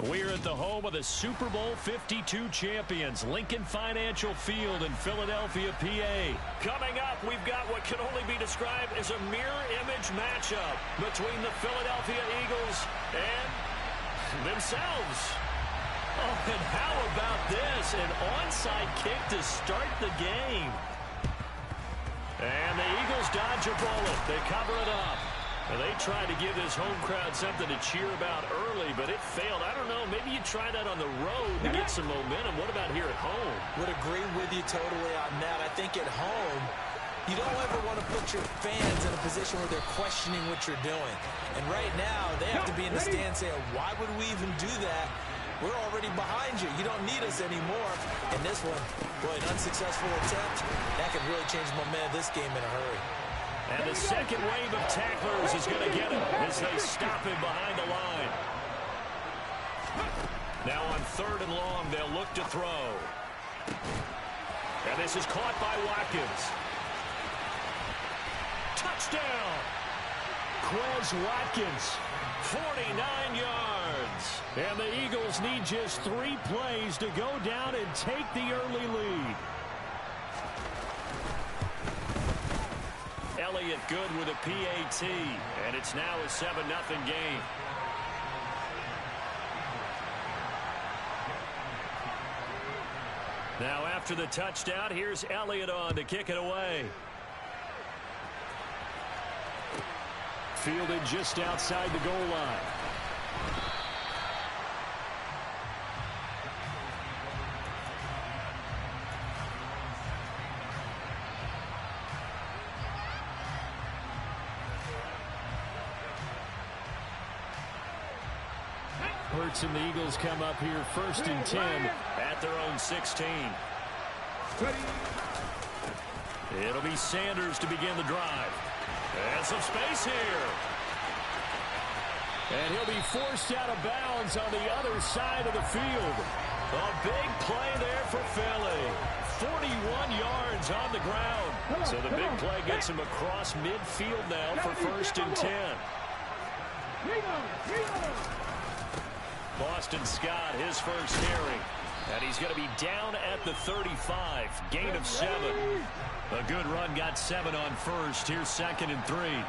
We're at the home of the Super Bowl 52 champions, Lincoln Financial Field in Philadelphia, PA. Coming up, we've got what can only be described as a mirror image matchup between the Philadelphia Eagles and themselves. Oh, and how about this? An onside kick to start the game. And the Eagles dodge a bullet. They cover it up. And they tried to give this home crowd something to cheer about early, but it failed. I don't know. Maybe you try that on the road to get some momentum. What about here at home? Would agree with you totally on that. I think at home, you don't ever want to put your fans in a position where they're questioning what you're doing. And right now, they have to be in the stand saying, why would we even do that? We're already behind you. You don't need us anymore. And this one, boy, an unsuccessful attempt, that could really change the momentum of this game in a hurry. And the second wave of tacklers is going to get him as they stop him behind the line. Now on 3rd and long, they'll look to throw. And this is caught by Watkins. Touchdown! Quez Watkins, 49 yards. And the Eagles need just 3 plays to go down and take the early lead. Elliott good with a PAT, and it's now a 7-0 game. Now after the touchdown, here's Elliott on to kick it away. Fielded just outside the goal line. Hurts and the Eagles come up here 1st and 10 at their own 16. It'll be Sanders to begin the drive. And some space here. And he'll be forced out of bounds on the other side of the field. A big play there for Philly. 41 yards on the ground. So the big play gets him across midfield now for 1st and 10. Boston Scott, his first carry. And he's going to be down at the 35. Gain of 7. A good run, got 7 on 1st. Here's 2nd and 3.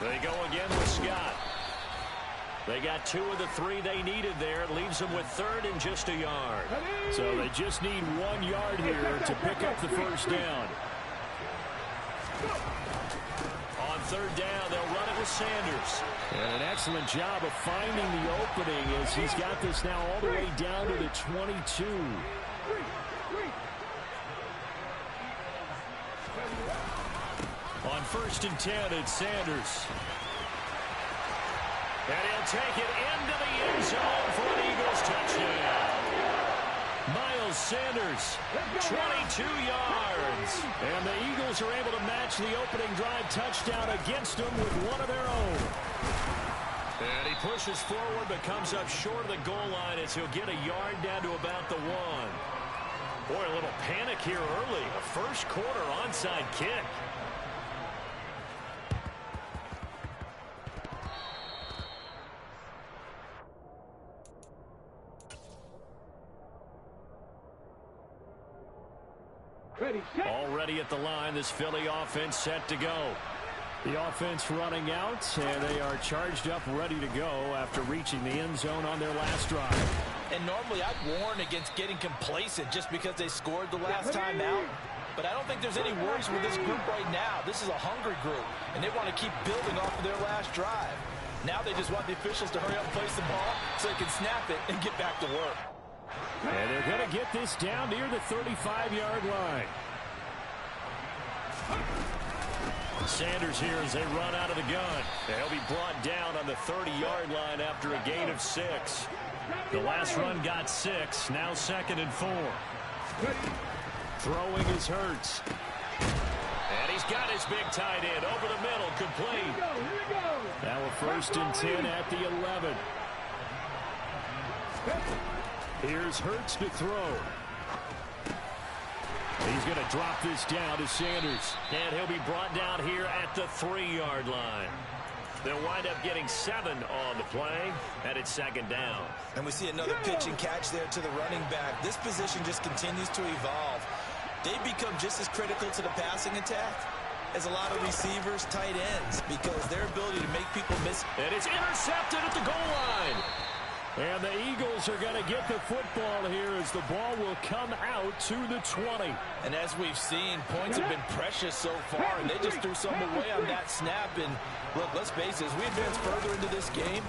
They go again with Scott. They got 2 of the 3 they needed there. It leaves them with 3rd and just a yard. So they just need 1 yard here to pick up the first down. On 3rd down, they'll run it with Sanders. And an excellent job of finding the opening as he's got this now all the way down to the 22. On 1st and 10, it's Sanders. And he'll take it into the end zone for an Eagles touchdown. Miles Sanders, 22 yards. And the Eagles are able to match the opening drive touchdown against them with one of their own. And he pushes forward but comes up short of the goal line as he'll get a yard down to about the 1. Boy, a little panic here early. A first quarter onside kick. Already at the line, this Philly offense set to go. The offense running out, and they are charged up, ready to go after reaching the end zone on their last drive. And normally I'd warn against getting complacent just because they scored the last time out. But I don't think there's any worries with this group right now. This is a hungry group, and they want to keep building off of their last drive. Now they just want the officials to hurry up and place the ball so they can snap it and get back to work. And they're going to get this down near the 35-yard line. Sanders here as they run out of the gun. And he'll be brought down on the 30-yard line after a gain of 6. The last run got 6. Now 2nd and 4. Throwing is Hurts. And he's got his big tight end over the middle, complete. Now a 1st and 10 at the 11. Here's Hurts to throw. He's going to drop this down to Sanders. And he'll be brought down here at the 3-yard line. They'll wind up getting 7 on the play, and it's second down. And we see another pitch and catch there to the running back. This position just continues to evolve. They become just as critical to the passing attack as a lot of receivers, tight ends, because their ability to make people miss. And it's intercepted at the goal line. And the Eagles are going to get the football here as the ball will come out to the 20. And as we've seen, points have been precious so far, and they just threw some away on that snap. And look, let's face it, as we advance further into this game,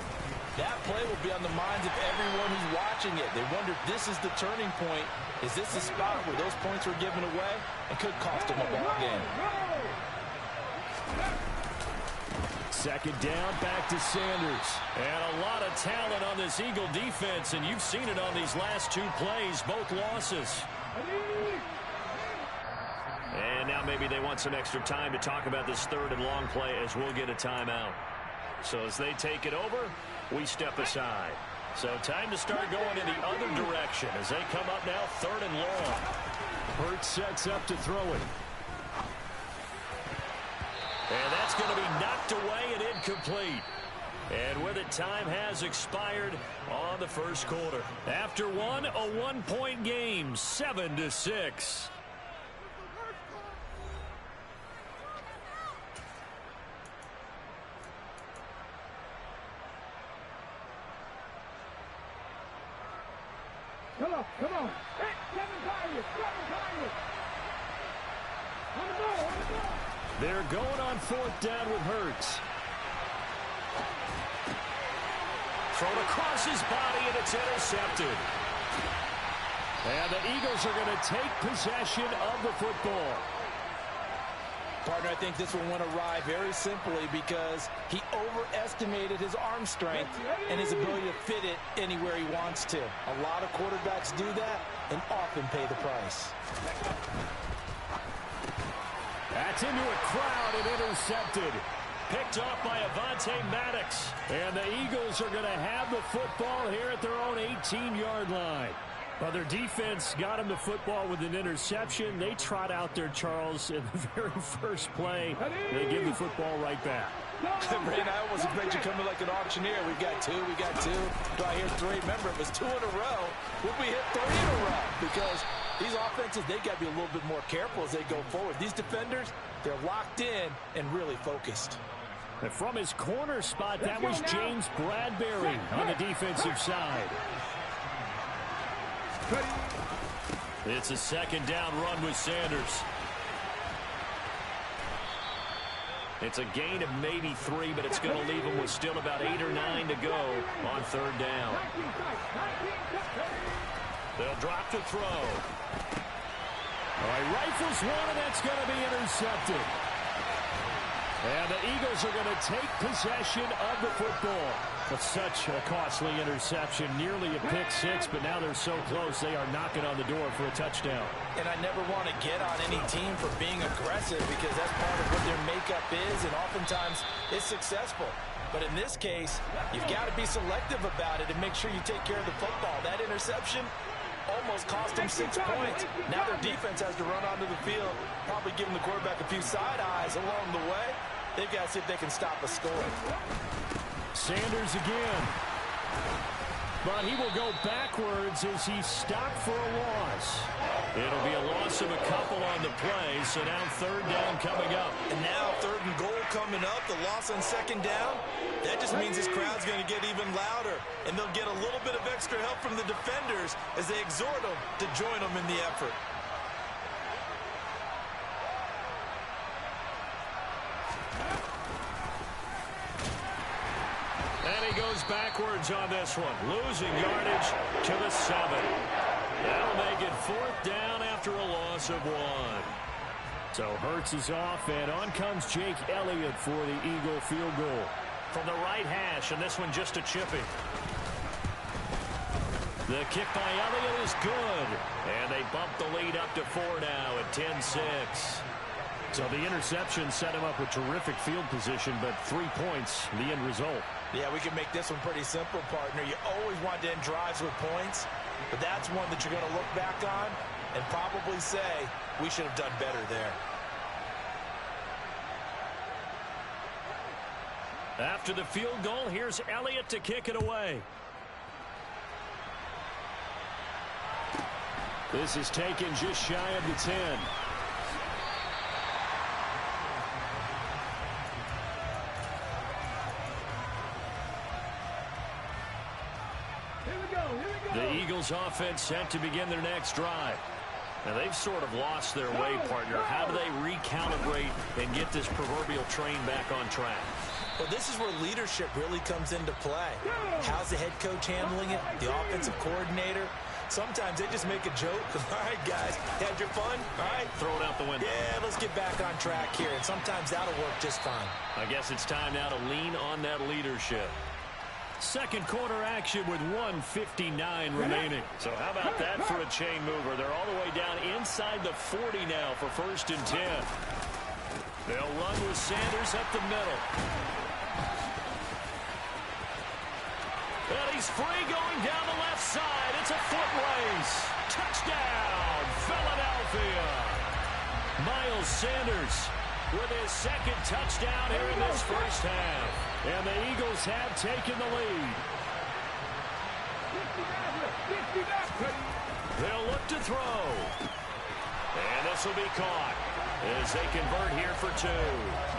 that play will be on the minds of everyone who's watching it. They wonder if this is the turning point. Is this the spot where those points were given away and could cost them a ball game? Second down, back to Sanders. And a lot of talent on this Eagle defense, and you've seen it on these last 2 plays, both losses. And now maybe they want some extra time to talk about this 3rd and long play as we'll get a timeout. So as they take it over, we step aside. So time to start going in the other direction as they come up now 3rd and long. Hurts sets up to throw it. And that's going to be knocked away and incomplete. And with it, time has expired on the first quarter. After one, a 1-point game, 7-6. Come on. Hey, Kevin Byard. On the ball. They're going on 4th down with Hurts. Thrown across his body, and it's intercepted. And the Eagles are going to take possession of the football. Partner, I think this one went awry very simply because he overestimated his arm strength and his ability to fit it anywhere he wants to. A lot of quarterbacks do that and often pay the price. That's into a crowd and intercepted. Picked off by Avonte Maddox. And the Eagles are going to have the football here at their own 18-yard line. Well, their defense got him the football with an interception. They trot out there, Charles, in the very first play. They give the football right back. Brandon, I almost expect you coming like an auctioneer. We got 2. Do I hear 3? Remember, it was 2 in a row. Would we hit 3 in a row? Because these offenses, they got to be a little bit more careful as they go forward. These defenders, they're locked in and really focused. And from his corner spot, that was James Bradbury on the defensive side. It's a second down run with Sanders. It's a gain of maybe 3, but it's going to leave him with still about 8 or 9 to go on 3rd down. They'll drop to throw. All right, rifles one, and that's going to be intercepted. And the Eagles are going to take possession of the football. But such a costly interception, nearly a pick-6, but now they're so close they are knocking on the door for a touchdown. And I never want to get on any team for being aggressive because that's part of what their makeup is, and oftentimes it's successful. But in this case, you've got to be selective about it and make sure you take care of the football. That interception almost cost them 6 points. Now their defense has to run onto the field, probably giving the quarterback a few side eyes along the way. They've got to see if they can stop a score. Sanders again. But he will go backwards as he stopped for a loss. It'll be a loss of a couple on the play, so now 3rd down coming up. And now 3rd and goal coming up, the loss on 2nd down. That just means this crowd's going to get even louder, and they'll get a little bit of extra help from the defenders as they exhort them to join them in the effort. And he goes backwards on this one, losing yardage to the 7. That'll make it 4th down after a loss of 1. So Hurts is off, and on comes Jake Elliott for the Eagle field goal. From the right hash, and this one just a chipping. The kick by Elliott is good. And they bump the lead up to 4 now at 10-6. So the interception set him up with terrific field position, but 3 points, the end result. Yeah, we can make this one pretty simple, partner. You always want to end drives with points, but that's one that you're going to look back on and probably say, we should have done better there. After the field goal, here's Elliott to kick it away. This is taken just shy of the 10. Here we go, here we go. The Eagles offense set to begin their next drive. Now, they've sort of lost their way, partner. How do they recalibrate and get this proverbial train back on track? Well, this is where leadership really comes into play. How's the head coach handling it? The offensive coordinator? Sometimes they just make a joke. All right, guys, had your fun? All right. Throw it out the window. Yeah, let's get back on track here. And sometimes that'll work just fine. I guess it's time now to lean on that leadership. Second quarter action with 1:59 remaining. So how about that for a chain mover? They're all the way down inside the 40 now for 1st and 10. They'll run with Sanders up the middle. And he's free going down the left side. It's a foot race. Touchdown, Philadelphia. Miles Sanders with his second touchdown here in this first half. And the Eagles have taken the lead. They'll look to throw. And this will be caught as they convert here for 2.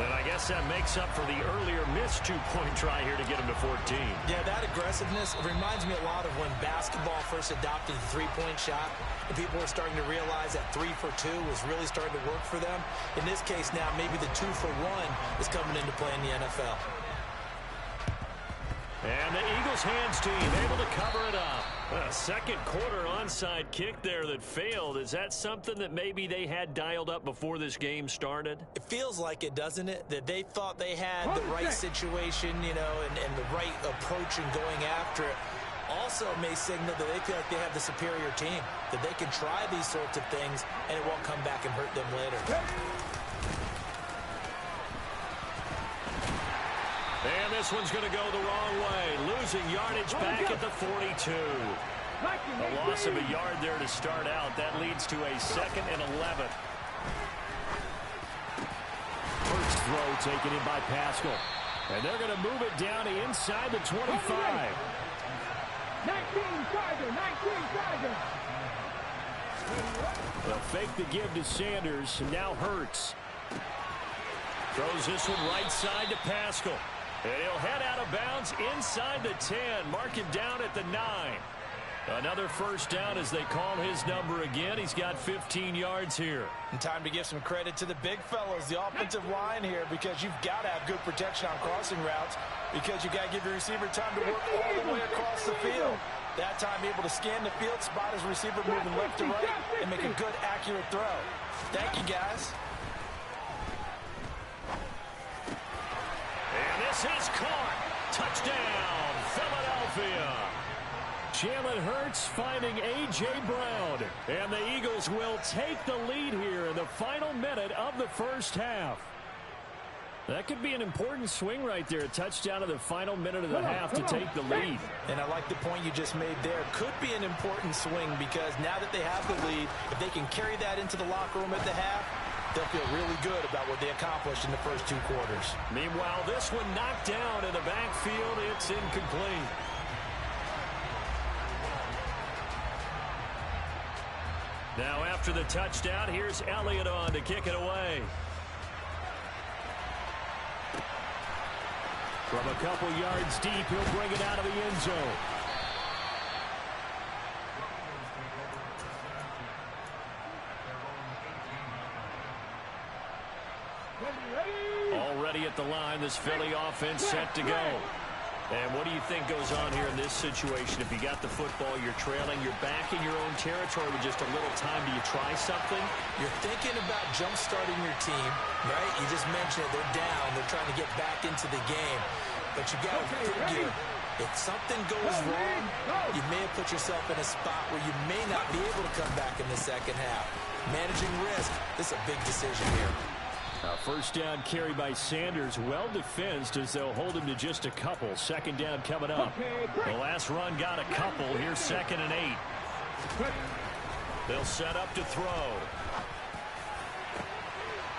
And I guess that makes up for the earlier missed 2-point try here to get them to 14. Yeah, that aggressiveness, it reminds me a lot of when basketball first adopted the three-point shot, and people were starting to realize that 3 for 2 was really starting to work for them. In this case now, maybe the 2 for 1 is coming into play in the NFL. And the Eagles hands team able to cover it up. A second quarter onside kick there that failed. Is that something that maybe they had dialed up before this game started? It feels like it, doesn't it? That they thought they had the right situation, you know, and the right approach in going after it. Also may signal that they feel like they have the superior team, that they can try these sorts of things and it won't come back and hurt them later. And this one's going to go the wrong way. Losing yardage back at the 42. A loss of a yard there to start out. That leads to a 2nd and 11. First throw taken in by Pascal. And they're going to move it down to inside the 25. 19 Charger, 19 Charger. They'll fake the give to Sanders. Now Hurts. Throws this one right side to Pascal. And he'll head out of bounds inside the 10. Mark him down at the 9. Another first down as they call his number again. He's got 15 yards here. And time to give some credit to the big fellows, the offensive line here, because you've got to have good protection on crossing routes, because you've got to give your receiver time to work all the way across the field. That time able to scan the field, spot his receiver moving left to right, and make a good, accurate throw. Thank you, guys. This is caught. Touchdown, Philadelphia. Jalen Hurts finding A.J. Brown. And the Eagles will take the lead here in the final minute of the first half. That could be an important swing right there. A touchdown in the final minute of the half to take the lead. And I like the point you just made there. Could be an important swing because now that they have the lead, if they can carry that into the locker room at the half, they'll feel really good about what they accomplished in the first 2 quarters. Meanwhile, this one knocked down in the backfield. It's incomplete. Now after the touchdown, here's Elliott on to kick it away. From a couple yards deep, he'll bring it out of the end zone. Already at the line, this Philly offense set to go. And what do you think goes on here in this situation? If you got the football, you're trailing, you're back in your own territory with just a little time. Do you try something? You're thinking about jump-starting your team, right? You just mentioned it. They're down. They're trying to get back into the game. But you got to figure, if something goes wrong, you may have put yourself in a spot where you may not be able to come back in the second half. Managing risk, this is a big decision here. First down carry by Sanders, well defensed as they'll hold him to just a couple. Second down coming up. The last run got a couple. Here's 2nd and 8. They'll set up to throw.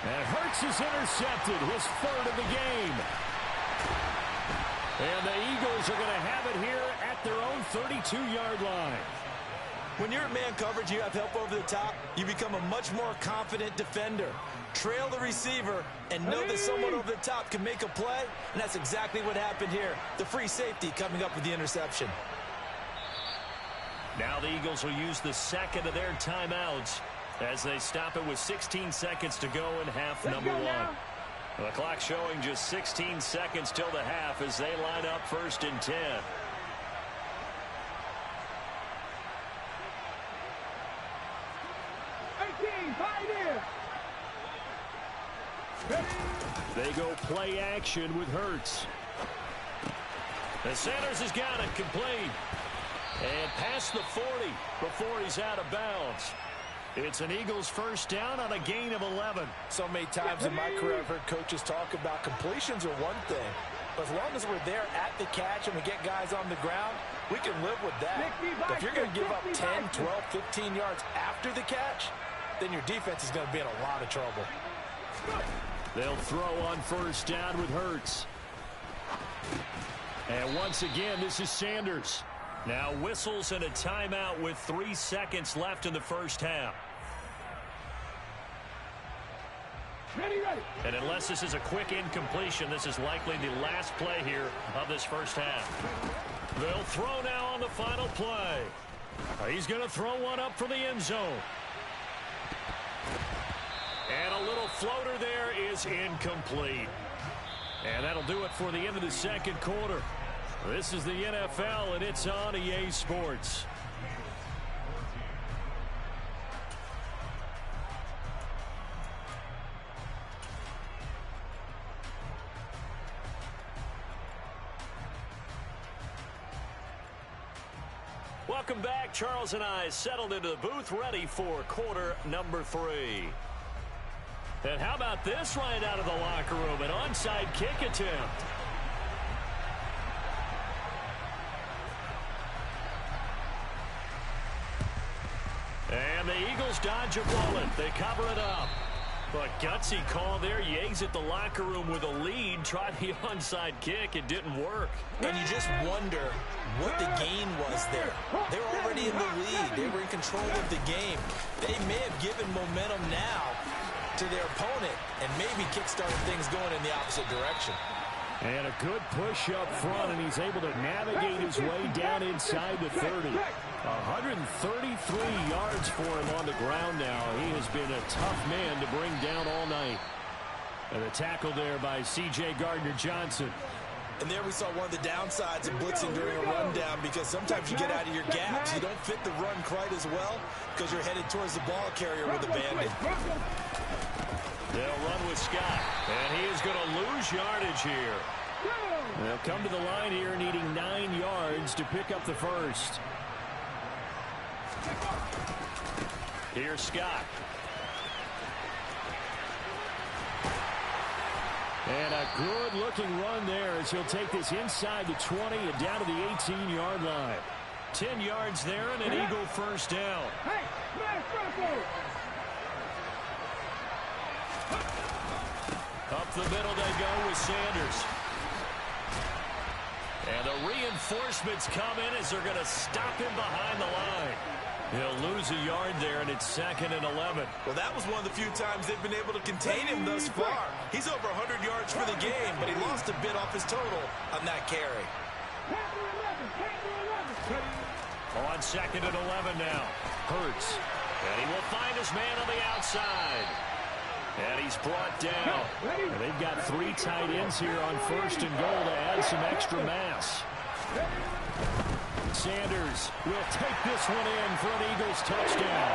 And Hurts is intercepted, his 3rd of the game. And the Eagles are going to have it here at their own 32-yard line. When you're in man coverage, you have help over the top, you become a much more confident defender. Trail the receiver and know that someone over the top can make a play, and that's exactly what happened here. The free safety coming up with the interception. Now the Eagles will use the second of their timeouts as they stop it with 16 seconds to go in half number one. The clock showing just 16 seconds till the half as they line up 1st and 10. They go play action with Hurts. And Sanders has got it complete. And past the 40 before he's out of bounds. It's an Eagles first down on a gain of 11. So many times in my career I've heard coaches talk about completions are one thing. But as long as we're there at the catch and we get guys on the ground, we can live with that. But if you're going to give up 10, 12, 15 yards after the catch, then your defense is going to be in a lot of trouble. They'll throw on first down with Hurts. And once again, this is Sanders. Now whistles and a timeout with 3 seconds left in the first half. Ready. And unless this is a quick incompletion, this is likely the last play here of this first half. They'll throw now on the final play. He's going to throw one up for the end zone. And a little floater there is incomplete. And that'll do it for the end of the second quarter. This is the NFL, and it's on EA Sports. Welcome back. Charles and I settled into the booth, ready for quarter number 3. And how about this right out of the locker room? An onside kick attempt. And the Eagles dodge a bullet. They cover it up. But gutsy call there. Yates at the locker room with a lead. Tried the onside kick. It didn't work. And you just wonder what the gain was there. They were already in the lead. They were in control of the game. They may have given momentum now to their opponent and maybe kickstarted things going in the opposite direction. And a good push up front, and he's able to navigate his way down inside the 30. 133 yards for him on the ground now. He has been a tough man to bring down all night. And the tackle there by C.J. Gardner-Johnson. And there we saw one of the downsides of blitzing during a rundown, because sometimes you get out of your gaps. You don't fit the run quite as well because you're headed towards the ball carrier with a bandit. They'll run with Scott, and he is going to lose yardage here. They'll come to the line here needing 9 yards to pick up the first. Here's Scott. And a good-looking run there as he'll take this inside the 20 and down to the 18-yard line. 10 yards there and an Eagle first down. Up the middle they go with Sanders. And the reinforcements come in as they're going to stop him behind the line. He'll lose a yard there, and it's 2nd and 11. Well, that was one of the few times they've been able to contain him thus far. He's over 100 yards for the game, but he lost a bit off his total on that carry. On 2nd and 11 now. Hurts. And he will find his man on the outside. And he's brought down. And they've got 3 tight ends here on 1st and goal to add some extra mass. Sanders will take this one in for an Eagles touchdown.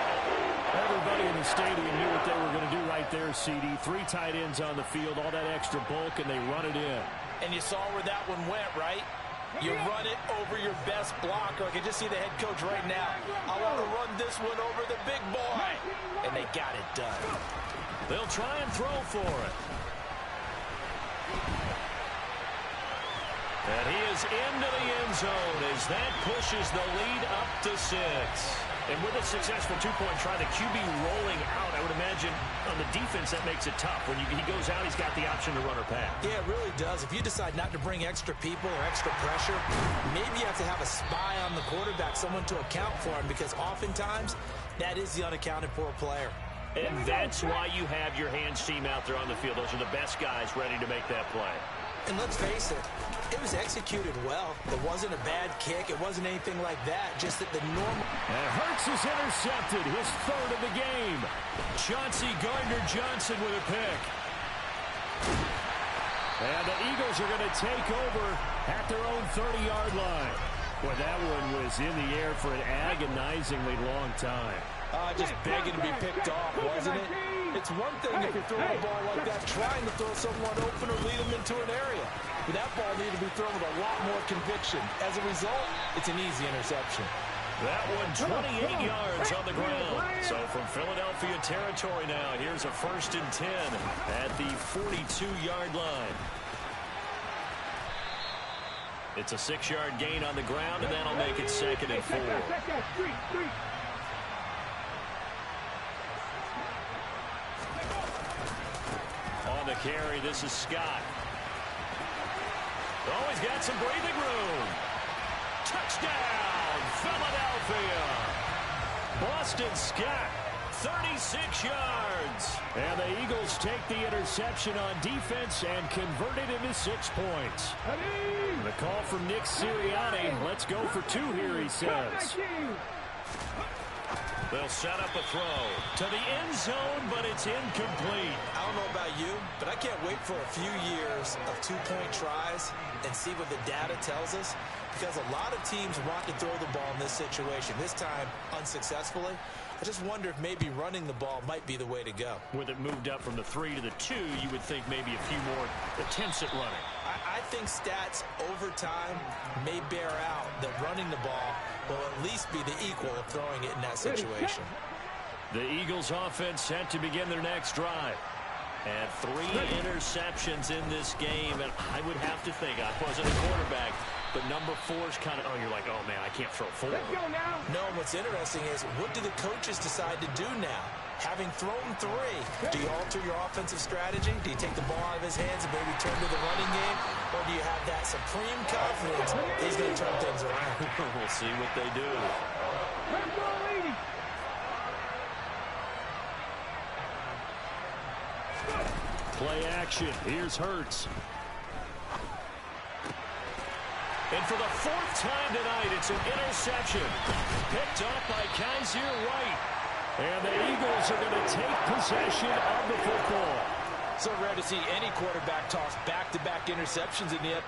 Everybody in the stadium knew what they were going to do right there, CD. 3 tight ends on the field, all that extra bulk, and they run it in. And you saw where that one went, right? You run it over your best blocker. I can just see the head coach right now. I want to run this one over the big boy. And they got it done. They'll try and throw for it. And he is into the end zone as that pushes the lead up to 6. And with a successful two-point try, the QB rolling out, I would imagine on the defense that makes it tough. When he goes out, he's got the option to run or pass. Yeah, it really does. If you decide not to bring extra people or extra pressure, maybe you have to have a spy on the quarterback, someone to account for him, because oftentimes that is the unaccounted for player. And that's why you have your hands team out there on the field. Those are the best guys ready to make that play. And let's face it, it was executed well. It wasn't a bad kick. It wasn't anything like that. Just that the normal... And Hurts is intercepted, his third of the game. Chauncey Gardner-Johnson with a pick. And the Eagles are going to take over at their own 30-yard line. Boy, that one was in the air for an agonizingly long time. Just begging to be picked off, wasn't it? It's one thing if you're throwing a ball like that, trying to throw someone open or lead them into an area. But that ball needed to be thrown with a lot more conviction. As a result, it's an easy interception. That one 28 yards on the ground. So from Philadelphia territory now, here's a 1st and 10 at the 42-yard line. It's a 6-yard gain on the ground, and that'll make it 2nd and 4. On the carry, this is Scott. Oh, he's got some breathing room. Touchdown, Philadelphia. Boston Scott, 36 yards. And the Eagles take the interception on defense and convert it into 6 points. The call from Nick Sirianni. Let's go for 2 here, he says. They'll set up a throw to the end zone, but it's incomplete. I don't know about you, but I can't wait for a few years of 2-point tries and see what the data tells us, because a lot of teams want to throw the ball in this situation, this time unsuccessfully. I just wonder if maybe running the ball might be the way to go. With it moved up from the 3 to the 2, you would think maybe a few more attempts at running. I think stats over time may bear out that running the ball will at least be the equal of throwing it in that situation. The Eagles offense set to begin their next drive. And 3 interceptions in this game, and I would have to think, I wasn't a quarterback, but number 4's kind of, you're like, oh man, I can't throw 4. No, what's interesting is, what do the coaches decide to do now? Having thrown 3, do you alter your offensive strategy? Do you take the ball out of his hands and maybe turn to the running game? Or do you have that supreme confidence he's going to turn things around? We'll see what they do. Play action. Here's Hurts. And for the 4th time tonight, it's an interception. Picked up by Kaiser White. And the Eagles are going to take possession of the football. So rare to see any quarterback toss back-to-back interceptions in the end.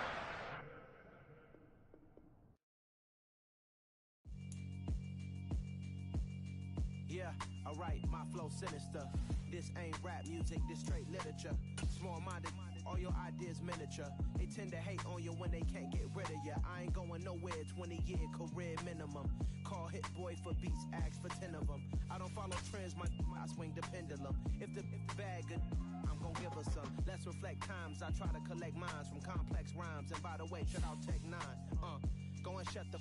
Yeah, alright, my flow sinister. This ain't rap music, this straight literature. Small-minded, all your ideas miniature. They tend to hate on you when they can't get rid of you. I ain't going nowhere, 20-year career minimum. Call Hit Boy for beats, ask for 10 of them. I don't follow trends, I swing the pendulum. If the bag good, I'm gonna give her some. Let's reflect times, I try to collect minds from complex rhymes. And by the way, check out Tech 9. Go and shut the